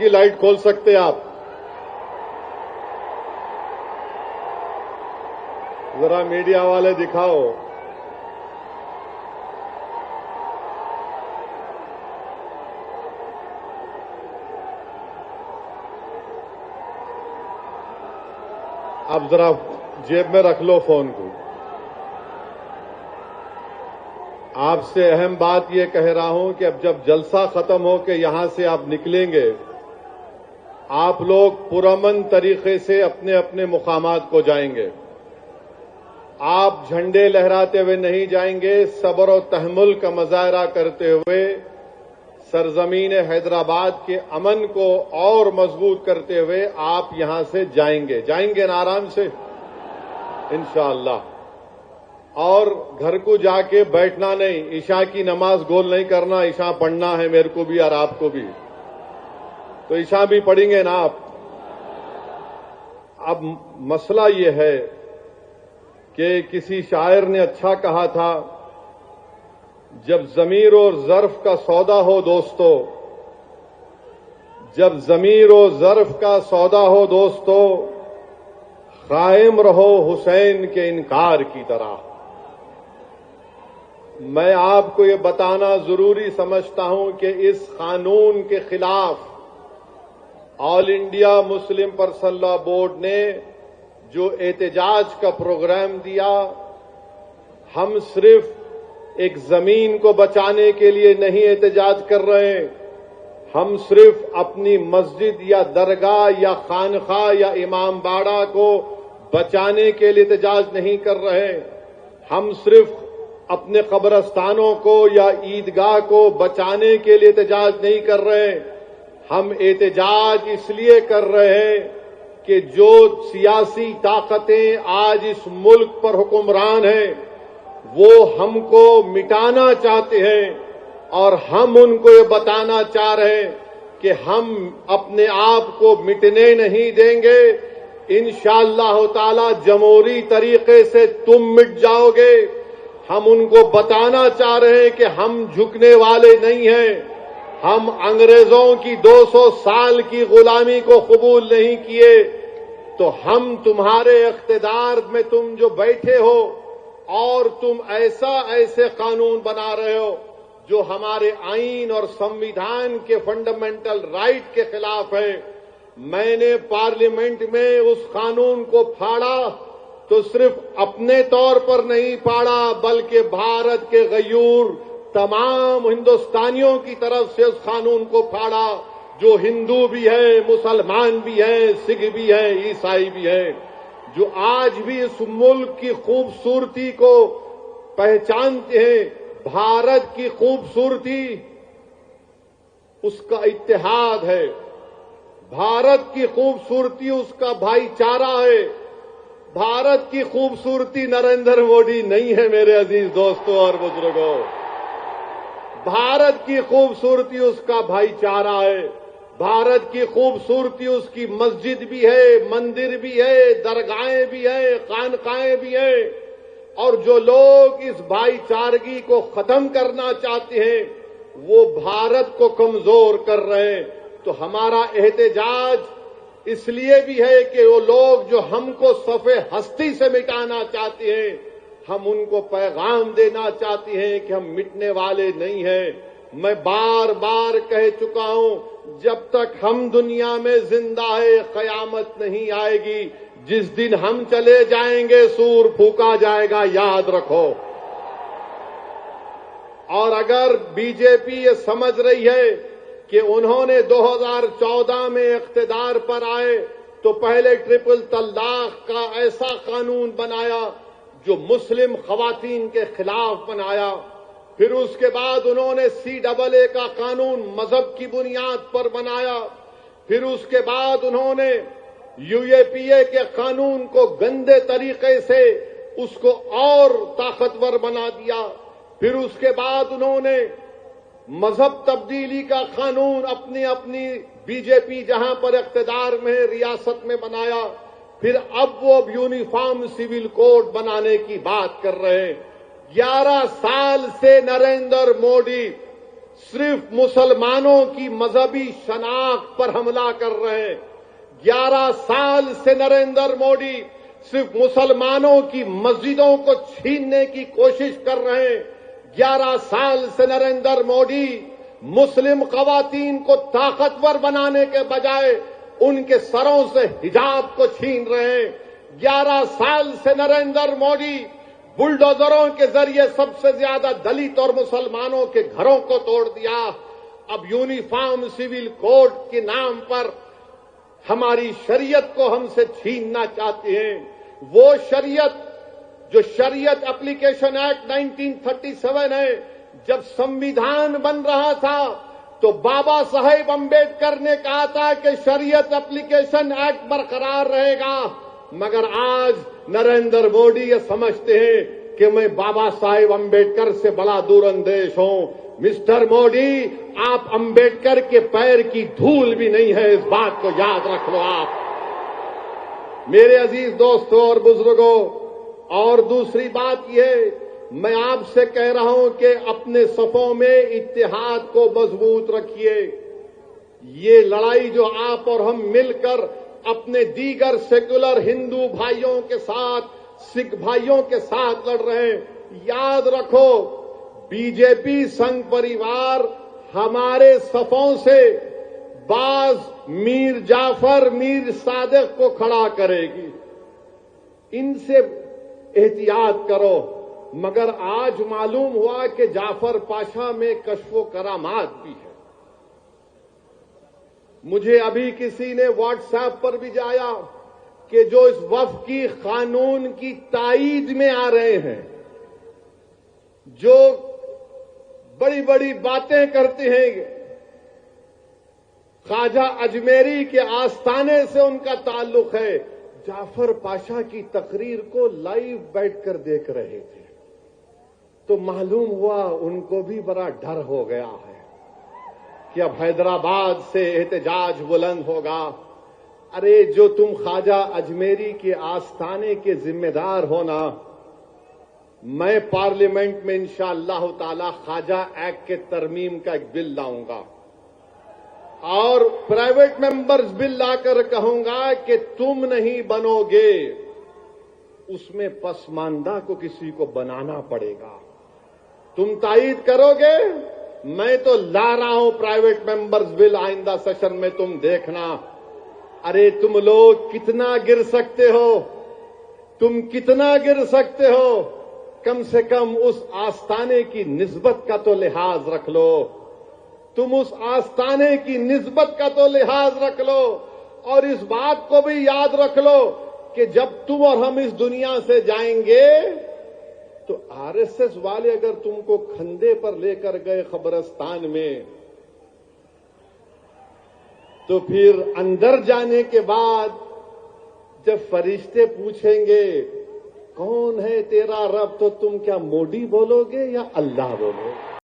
की लाइट खोल सकते हैं आप? जरा मीडिया वाले दिखाओ। अब जरा जेब में रख लो फोन को। आपसे अहम बात यह कह रहा हूं कि अब जब जलसा खत्म हो के यहां से आप निकलेंगे, आप लोग पुरअमन तरीके से अपने अपने मुकामात को जाएंगे। आप झंडे लहराते हुए नहीं जाएंगे, सब्र और तहम्मुल का मुजाहरा करते हुए सरजमीन हैदराबाद के अमन को और मजबूत करते हुए आप यहां से जाएंगे ना आराम से इंशाअल्लाह। और घर को जाके बैठना नहीं, ईशा की नमाज गोल नहीं करना, ईशा पढ़ना है मेरे को भी और आपको भी, तो ईशा भी पढ़ेंगे ना आप। अब मसला ये है कि किसी शायर ने अच्छा कहा था, जब ज़मीर और ज़र्फ का सौदा हो दोस्तों, जब ज़मीर और ज़र्फ का सौदा हो दोस्तों, कायम रहो हुसैन के इनकार की तरह। मैं आपको ये बताना जरूरी समझता हूं कि इस कानून के खिलाफ all India Muslim personal law board ने जो एहतजाज का प्रोग्राम दिया, हम सिर्फ एक जमीन को बचाने के लिए नहीं एहतजाज कर रहे हैं, हम सिर्फ अपनी मस्जिद या दरगाह या खानखा या इमाम बाड़ा को बचाने के लिए एहतजाज नहीं कर रहे हैं, हम सिर्फ अपने कब्रस्तानों को या ईदगाह को बचाने के लिए एहतजाज नहीं कर रहे हैं, हम एहतजाज इसलिए कर रहे हैं कि जो सियासी ताकतें आज इस मुल्क पर हुक्मरान हैं वो हमको मिटाना चाहते हैं, और हम उनको ये बताना चाह रहे हैं कि हम अपने आप को मिटने नहीं देंगे। इंशाअल्लाह ताला जमहूरी तरीके से तुम मिट जाओगे। हम उनको बताना चाह रहे हैं कि हम झुकने वाले नहीं हैं, हम अंग्रेजों की 200 साल की गुलामी को कबूल नहीं किए, तो हम तुम्हारे इख्तिदार में तुम जो बैठे हो और तुम ऐसे कानून बना रहे हो जो हमारे आईन और संविधान के फंडामेंटल राइट के खिलाफ है। मैंने पार्लियामेंट में उस कानून को फाड़ा तो सिर्फ अपने तौर पर नहीं फाड़ा, बल्कि भारत के गयूर तमाम हिंदुस्तानियों की तरफ से उस कानून को फाड़ा, जो हिंदू भी है, मुसलमान भी है, सिख भी है, ईसाई भी है, जो आज भी इस मुल्क की खूबसूरती को पहचानते हैं। भारत की खूबसूरती उसका इत्तेहाद है, भारत की खूबसूरती उसका भाईचारा है, भारत की खूबसूरती नरेंद्र मोदी नहीं है मेरे अजीज दोस्तों और बुजुर्गों। भारत की खूबसूरती उसका भाईचारा है, भारत की खूबसूरती उसकी मस्जिद भी है, मंदिर भी है, दरगाहें भी है, खानकाएं भी है। और जो लोग इस भाईचारगी को खत्म करना चाहते हैं वो भारत को कमजोर कर रहे हैं। तो हमारा एहतजाज इसलिए भी है कि वो लोग जो हमको सफ़े हस्ती से मिटाना चाहते हैं, हम उनको पैगाम देना चाहते हैं कि हम मिटने वाले नहीं हैं। मैं बार बार कह चुका हूं, जब तक हम दुनिया में जिंदा है कयामत नहीं आएगी। जिस दिन हम चले जाएंगे सूर फूका जाएगा, याद रखो। और अगर बीजेपी ये समझ रही है कि उन्होंने 2014 में इख्तिदार पर आए तो पहले ट्रिपल तलाक का ऐसा कानून बनाया जो मुस्लिम खवातीन के खिलाफ बनाया, फिर उसके बाद उन्होंने CAA का कानून मजहब की बुनियाद पर बनाया, फिर उसके बाद उन्होंने UAPA के कानून को गंदे तरीके से उसको और ताकतवर बना दिया, फिर उसके बाद उन्होंने मजहब तब्दीली का कानून अपनी बीजेपी जहां पर इख्तिदार में रियासत में बनाया, फिर अब वो यूनिफॉर्म सिविल कोड बनाने की बात कर रहे हैं। 11 साल से नरेंद्र मोदी सिर्फ मुसलमानों की मजहबी शनाख्त पर हमला कर रहे हैं। 11 साल से नरेंद्र मोदी सिर्फ मुसलमानों की मस्जिदों को छीनने की कोशिश कर रहे हैं। 11 साल से नरेंद्र मोदी मुस्लिम खवातीन को ताकतवर बनाने के बजाय उनके सरों से हिजाब को छीन रहे हैं। 11 साल से नरेंद्र मोदी बुलडोजरों के जरिए सबसे ज्यादा दलित और मुसलमानों के घरों को तोड़ दिया। अब यूनिफॉर्म सिविल कोड के नाम पर हमारी शरीयत को हमसे छीनना चाहते हैं। वो शरीयत जो शरीयत एप्लीकेशन एक्ट 1937 है, जब संविधान बन रहा था तो बाबा साहेब अंबेडकर ने कहा था कि शरीयत एप्लीकेशन एक्ट बरकरार रहेगा, मगर आज नरेंद्र मोदी ये समझते हैं कि मैं बाबा साहेब अंबेडकर से बड़ा दूरअंदेश हूं। मिस्टर मोदी, आप अंबेडकर के पैर की धूल भी नहीं है, इस बात को याद रख लो आप। मेरे अजीज दोस्तों और बुजुर्गों, और दूसरी बात यह, मैं आपसे कह रहा हूं कि अपने सफों में इत्तेहाद को मजबूत रखिए। ये लड़ाई जो आप और हम मिलकर अपने दीगर सेक्युलर हिंदू भाइयों के साथ, सिख भाइयों के साथ लड़ रहे हैं, याद रखो बीजेपी संघ परिवार हमारे सफों से बाज मीर जाफर, मीर सादिक को खड़ा करेगी। इनसे एहतियात करो। मगर आज मालूम हुआ कि जाफर पाशा में कश्फो करामात भी है। मुझे अभी किसी ने व्हाट्सएप पर भी जाया कि जो इस वफ्द की कानून की ताईद में आ रहे हैं, जो बड़ी बड़ी बातें करते हैं, ख्वाजा अजमेरी के आस्थाने से उनका ताल्लुक है, जाफर पाशा की तकरीर को लाइव बैठकर देख रहे थे, तो मालूम हुआ उनको भी बड़ा डर हो गया है कि अब हैदराबाद से एहतजाज बुलंद होगा। अरे जो तुम ख्वाजा अजमेरी के आस्थाने के जिम्मेदार हो ना, मैं पार्लियामेंट में इंशाअल्लाह ताला ख्वाजा एक्ट के तरमीम का एक बिल लाऊंगा और प्राइवेट मेंबर्स बिल लाकर कहूंगा कि तुम नहीं बनोगे, उसमें पसमानदा को किसी को बनाना पड़ेगा। तुम तायीद करोगे, मैं तो ला रहा हूं प्राइवेट मेंबर्स बिल आइंदा सेशन में, तुम देखना। अरे तुम लोग कितना गिर सकते हो, तुम कितना गिर सकते हो, कम से कम उस आस्थाने की निस्बत का तो लिहाज रख लो। तुम उस आस्थाने की निस्बत का तो लिहाज रख लो और इस बात को भी याद रख लो कि जब तुम और हम इस दुनिया से जाएंगे तो आरएसएस वाले अगर तुमको खंदे पर लेकर गए कब्रिस्तान में, तो फिर अंदर जाने के बाद जब फरिश्ते पूछेंगे कौन है तेरा रब, तो तुम क्या मोदी बोलोगे या अल्लाह बोलोगे?